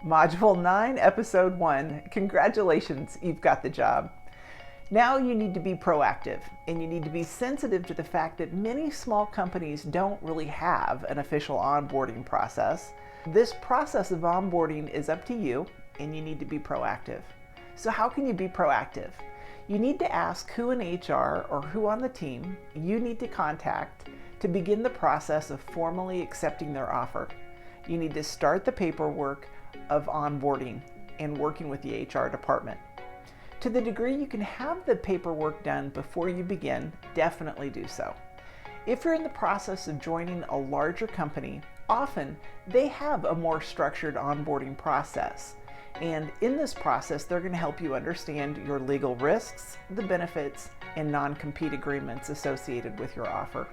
Module 9, Episode 1. Congratulations, you've got the job. Now you need to be proactive, and you need to be sensitive to the fact that many small companies don't really have an official onboarding process. This process of onboarding is up to you, and you need to be proactive. So how can you be proactive? You need to ask who in HR or who on the team you need to contact to begin the process of formally accepting their offer. You need to start the paperwork of onboarding and working with the HR department. To the degree you can have the paperwork done before you begin, definitely do so. If you're in the process of joining a larger company, often they have a more structured onboarding process. And in this process, they're going to help you understand your legal risks, the benefits, and non-compete agreements associated with your offer.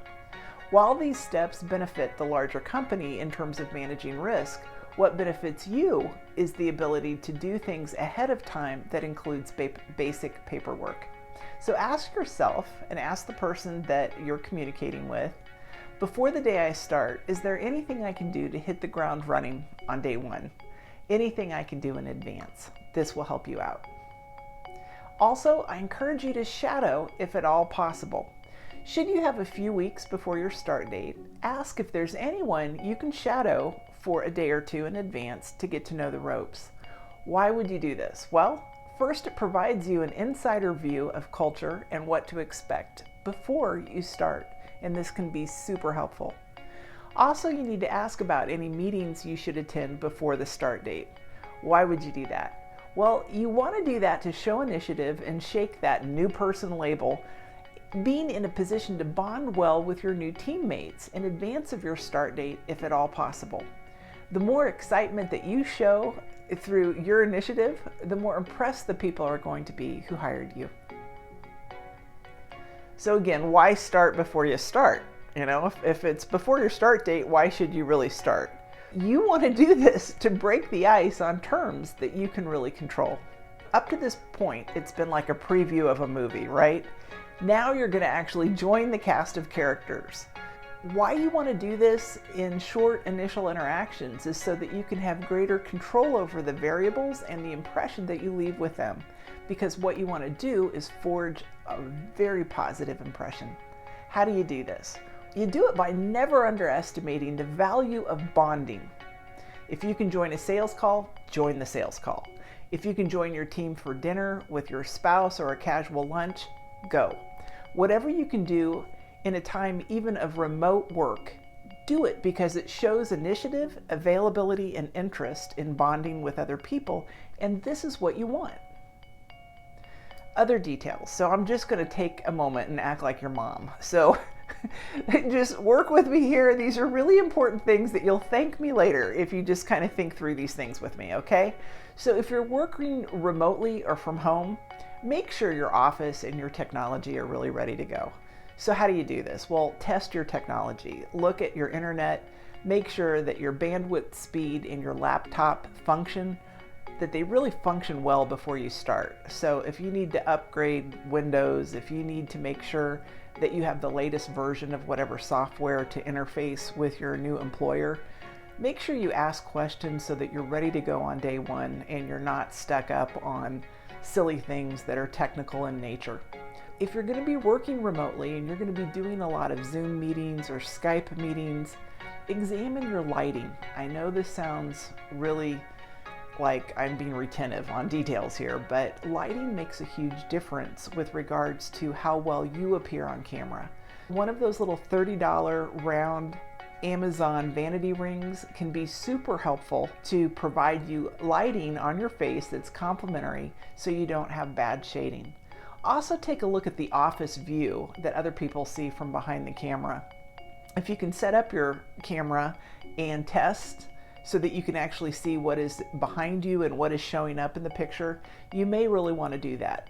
While these steps benefit the larger company in terms of managing risk, what benefits you is the ability to do things ahead of time that includes basic paperwork. So ask yourself and ask the person that you're communicating with, before the day I start, is there anything I can do to hit the ground running on day one? Anything I can do in advance. This will help you out. Also, I encourage you to shadow if at all possible. Should you have a few weeks before your start date, ask if there's anyone you can shadow for a day or two in advance to get to know the ropes. Why would you do this? Well, first, it provides you an insider view of culture and what to expect before you start, and this can be super helpful. Also, you need to ask about any meetings you should attend before the start date. Why would you do that? Well, you want to do that to show initiative and shake that new person label, being in a position to bond well with your new teammates in advance of your start date, if at all possible. The more excitement that you show through your initiative, the more impressed the people are going to be who hired you. So again, why start before you start? You know, if it's before your start date, why should you really start? You want to do this to break the ice on terms that you can really control. Up to this point, it's been like a preview of a movie, right? Now you're going to actually join the cast of characters. Why you want to do this in short initial interactions is so that you can have greater control over the variables and the impression that you leave with them. Because what you want to do is forge a very positive impression. How do you do this? You do it by never underestimating the value of bonding. If you can join a sales call, join the sales call. If you can join your team for dinner with your spouse or a casual lunch, go. Whatever you can do in a time even of remote work, do it because it shows initiative, availability, and interest in bonding with other people, and this is what you want. Other details. So I'm just going to take a moment and act like your mom. So just work with me here. These are really important things that you'll thank me later if you just kind of think through these things with me, okay? So if you're working remotely or from home, make sure your office and your technology are really ready to go. So how do you do this? Well, test your technology. Look at your internet. Make sure that your bandwidth speed and your laptop function, that they really function well before you start. So if you need to upgrade Windows, if you need to make sure that you have the latest version of whatever software to interface with your new employer, make sure you ask questions so that you're ready to go on day one and you're not stuck up on silly things that are technical in nature. If you're going to be working remotely and you're going to be doing a lot of Zoom meetings or Skype meetings, examine your lighting. I know this sounds really like I'm being retentive on details here, but lighting makes a huge difference with regards to how well you appear on camera. One of those little $30 round Amazon vanity rings can be super helpful to provide you lighting on your face that's complementary so you don't have bad shading. Also, take a look at the office view that other people see from behind the camera. If you can set up your camera and test so that you can actually see what is behind you and what is showing up in the picture, you may really want to do that.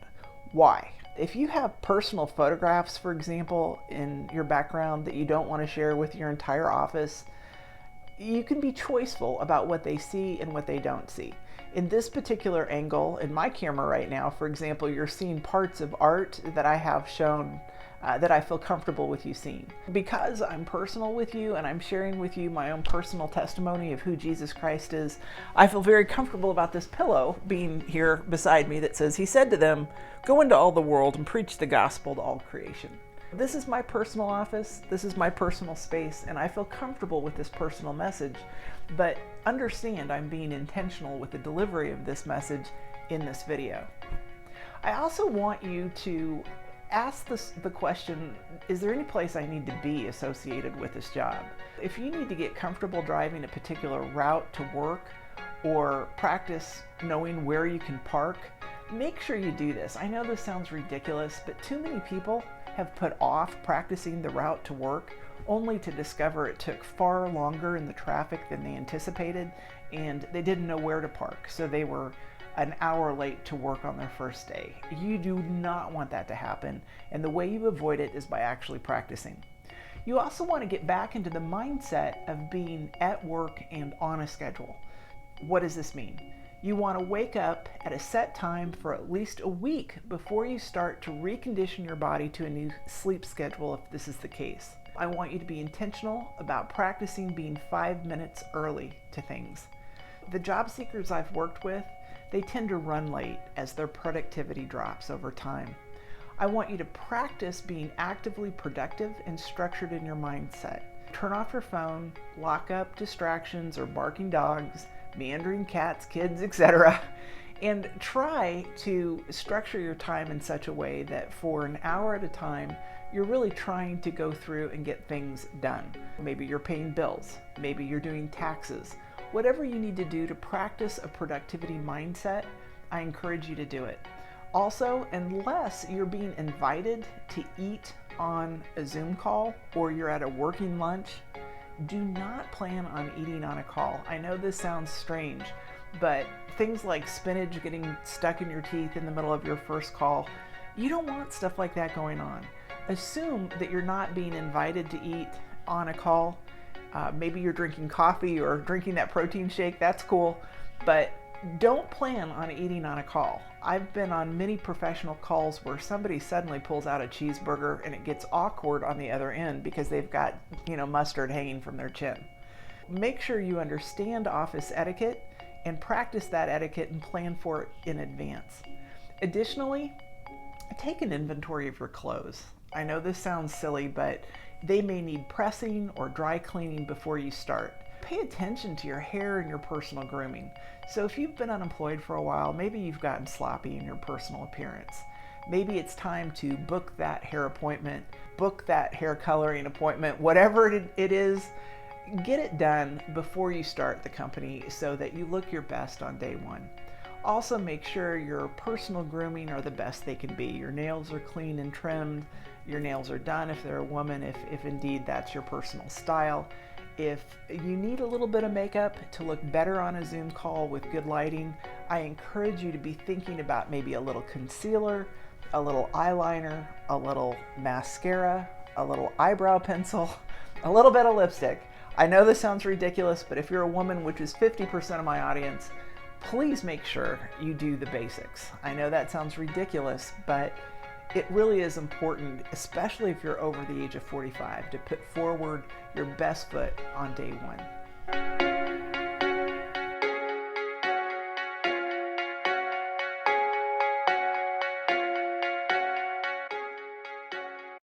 Why? If you have personal photographs, for example, in your background that you don't want to share with your entire office, you can be choiceful about what they see and what they don't see. In this particular angle, in my camera right now, for example, you're seeing parts of art that I have shown that I feel comfortable with you seeing. Because I'm personal with you and I'm sharing with you my own personal testimony of who Jesus Christ is, I feel very comfortable about this pillow being here beside me that says, He said to them, "Go into all the world and preach the gospel to all creation." This is my personal office, this is my personal space, and I feel comfortable with this personal message, but understand I'm being intentional with the delivery of this message in this video. I also want you to ask the question, is there any place I need to be associated with this job? If you need to get comfortable driving a particular route to work or practice knowing where you can park, make sure you do this. I know this sounds ridiculous, but too many people have put off practicing the route to work only to discover it took far longer in the traffic than they anticipated, and they didn't know where to park, so they were an hour late to work on their first day. You do not want that to happen, and the way you avoid it is by actually practicing. You also want to get back into the mindset of being at work and on a schedule. What does this mean? You want to wake up at a set time for at least a week before you start to recondition your body to a new sleep schedule if this is the case. I want you to be intentional about practicing being 5 minutes early to things. The job seekers I've worked with, they tend to run late as their productivity drops over time. I want you to practice being actively productive and structured in your mindset. Turn off your phone, lock up distractions or barking dogs, meandering cats, kids, etc., and try to structure your time in such a way that for an hour at a time, you're really trying to go through and get things done. Maybe you're paying bills, maybe you're doing taxes. Whatever you need to do to practice a productivity mindset, I encourage you to do it. Also, unless you're being invited to eat on a Zoom call or you're at a working lunch, do not plan on eating on a call. I know this sounds strange, but things like spinach getting stuck in your teeth in the middle of your first call, you don't want stuff like that going on. Assume that you're not being invited to eat on a call. Maybe you're drinking coffee or drinking that protein shake, that's cool, but don't plan on eating on a call. I've been on many professional calls where somebody suddenly pulls out a cheeseburger and it gets awkward on the other end because they've got, mustard hanging from their chin. Make sure you understand office etiquette and practice that etiquette and plan for it in advance. Additionally, take an inventory of your clothes. I know this sounds silly, but they may need pressing or dry cleaning before you start. Pay attention to your hair and your personal grooming. So if you've been unemployed for a while, maybe you've gotten sloppy in your personal appearance. Maybe it's time to book that hair appointment, book that hair coloring appointment, whatever it is, get it done before you start the company so that you look your best on day one. Also, make sure your personal grooming are the best they can be. Your nails are clean and trimmed. Your nails are done if they're a woman, if indeed that's your personal style. If you need a little bit of makeup to look better on a Zoom call with good lighting, I encourage you to be thinking about maybe a little concealer, a little eyeliner, a little mascara, a little eyebrow pencil, a little bit of lipstick. I know this sounds ridiculous, but if you're a woman, which is 50% of my audience, please make sure you do the basics. I know that sounds ridiculous, but it really is important, especially if you're over the age of 45, to put forward your best foot on day one.